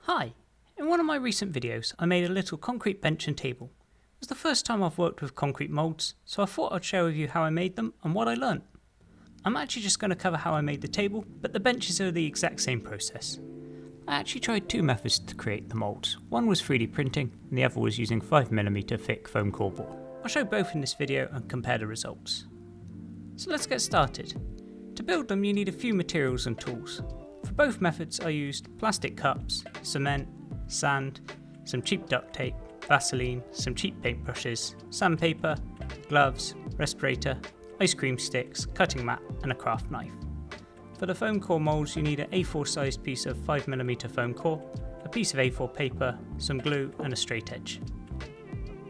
Hi! In one of my recent videos I made a little concrete bench and table. It was the first time I've worked with concrete moulds, so I thought I'd share with you how I made them and what I learnt. I'm actually just going to cover how I made the table, but the benches are the exact same process. I actually tried two methods to create the moulds. One was 3D printing and the other was using 5mm thick foam core board. I'll show both in this video and compare the results. So let's get started. To build them you need a few materials and tools. For both methods I used plastic cups, cement, sand, some cheap duct tape, Vaseline, some cheap paintbrushes, sandpaper, gloves, respirator, ice cream sticks, cutting mat and a craft knife. For the foam core moulds you need an A4 sized piece of 5mm foam core, a piece of A4 paper, some glue and a straight edge.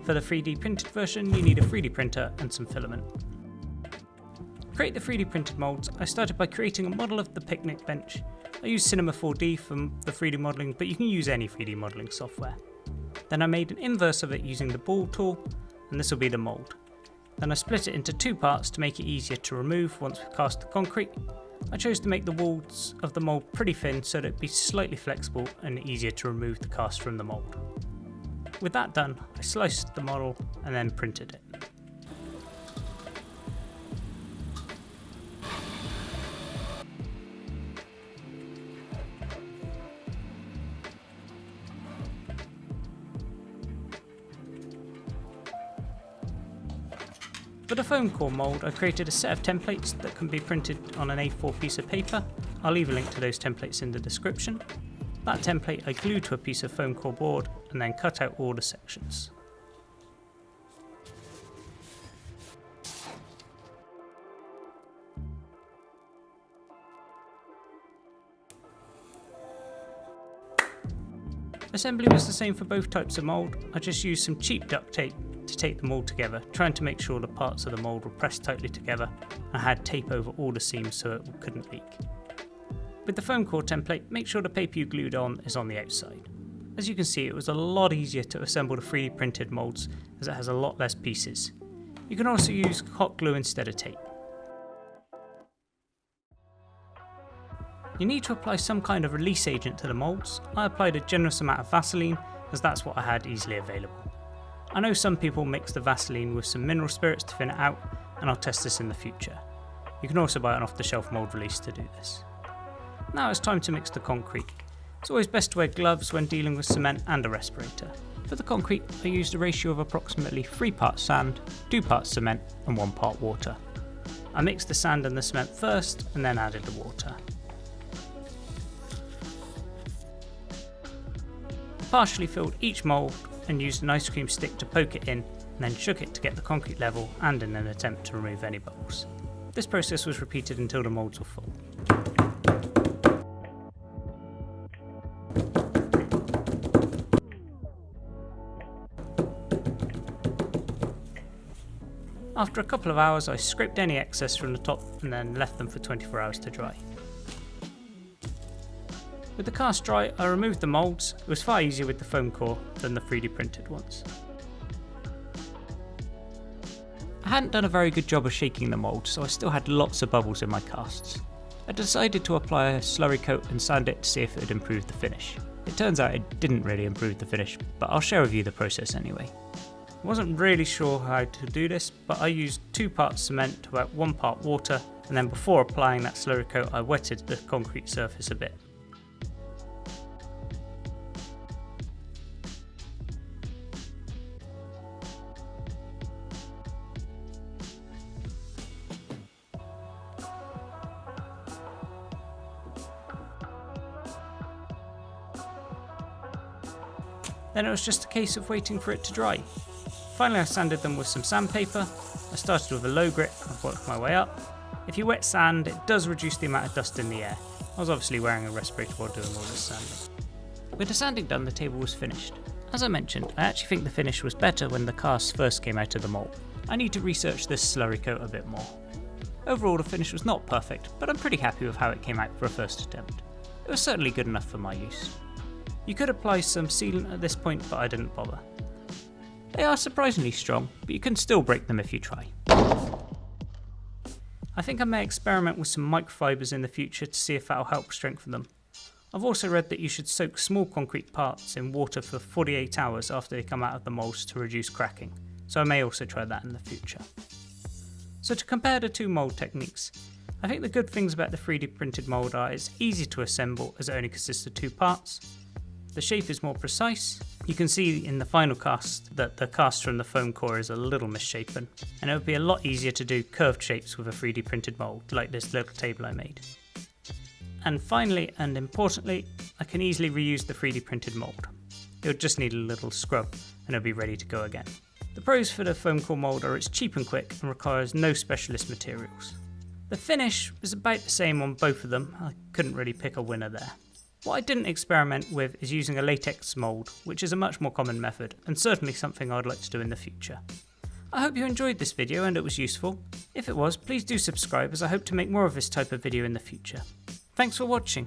For the 3D printed version you need a 3D printer and some filament. To create the 3D printed moulds I started by creating a model of the picnic bench. I used Cinema 4D for the 3D modelling, but you can use any 3D modelling software. Then I made an inverse of it using the ball tool, and this will be the mould. Then I split it into two parts to make it easier to remove once we've cast the concrete. I chose to make the walls of the mould pretty thin so that it'd be slightly flexible and easier to remove the cast from the mould. With that done, I sliced the model and then printed it. For the foam core mould I created a set of templates that can be printed on an A4 piece of paper. I'll leave a link to those templates in the description. That template I glued to a piece of foam core board and then cut out all the sections. Assembly was the same for both types of mould. I just used some cheap duct tape to tape them all together, trying to make sure the parts of the mould were pressed tightly together. I had tape over all the seams so it couldn't leak. With the foam core template, make sure the paper you glued on is on the outside. As you can see, it was a lot easier to assemble the 3D printed moulds as it has a lot less pieces. You can also use hot glue instead of tape. You need to apply some kind of release agent to the moulds. I applied a generous amount of Vaseline as that's what I had easily available. I know some people mix the Vaseline with some mineral spirits to thin it out, and I'll test this in the future. You can also buy an off-the-shelf mould release to do this. Now it's time to mix the concrete. It's always best to wear gloves when dealing with cement and a respirator. For the concrete I used a ratio of approximately 3 parts sand, 2 parts cement and 1 part water. I mixed the sand and the cement first and then added the water. I partially filled each mould and used an ice cream stick to poke it in and then shook it to get the concrete level and in an attempt to remove any bubbles. This process was repeated until the moulds were full. After a couple of hours I scraped any excess from the top and then left them for 24 hours to dry. With the cast dry, I removed the moulds. It was far easier with the foam core than the 3D printed ones. I hadn't done a very good job of shaking the mould, so I still had lots of bubbles in my casts. I decided to apply a slurry coat and sand it to see if it would improve the finish. It turns out it didn't really improve the finish, but I'll share with you the process anyway. I wasn't really sure how to do this, but I used 2 parts cement to about 1 part water, and then before applying that slurry coat I wetted the concrete surface a bit. Then it was just a case of waiting for it to dry. Finally I sanded them with some sandpaper. I started with a low grit and worked my way up. If you wet sand it does reduce the amount of dust in the air. I was obviously wearing a respirator while doing all this sanding. With the sanding done the table was finished. As I mentioned, I actually think the finish was better when the cast first came out of the mould. I need to research this slurry coat a bit more. Overall the finish was not perfect, but I'm pretty happy with how it came out for a first attempt. It was certainly good enough for my use. You could apply some sealant at this point, but I didn't bother. They are surprisingly strong, but you can still break them if you try. I think I may experiment with some microfibers in the future to see if that'll help strengthen them. I've also read that you should soak small concrete parts in water for 48 hours after they come out of the moulds to reduce cracking, so I may also try that in the future. So to compare the two mould techniques, I think the good things about the 3D printed mould are it's easy to assemble as it only consists of two parts, the shape is more precise, you can see in the final cast that the cast from the foam core is a little misshapen, and it would be a lot easier to do curved shapes with a 3D printed mould, like this little table I made. And finally and importantly, I can easily reuse the 3D printed mould. It would just need a little scrub and it'll be ready to go again. The pros for the foam core mould are it's cheap and quick and requires no specialist materials. The finish was about the same on both of them, I couldn't really pick a winner there. What I didn't experiment with is using a latex mould, which is a much more common method and certainly something I'd like to do in the future. I hope you enjoyed this video and it was useful. If it was, please do subscribe as I hope to make more of this type of video in the future. Thanks for watching.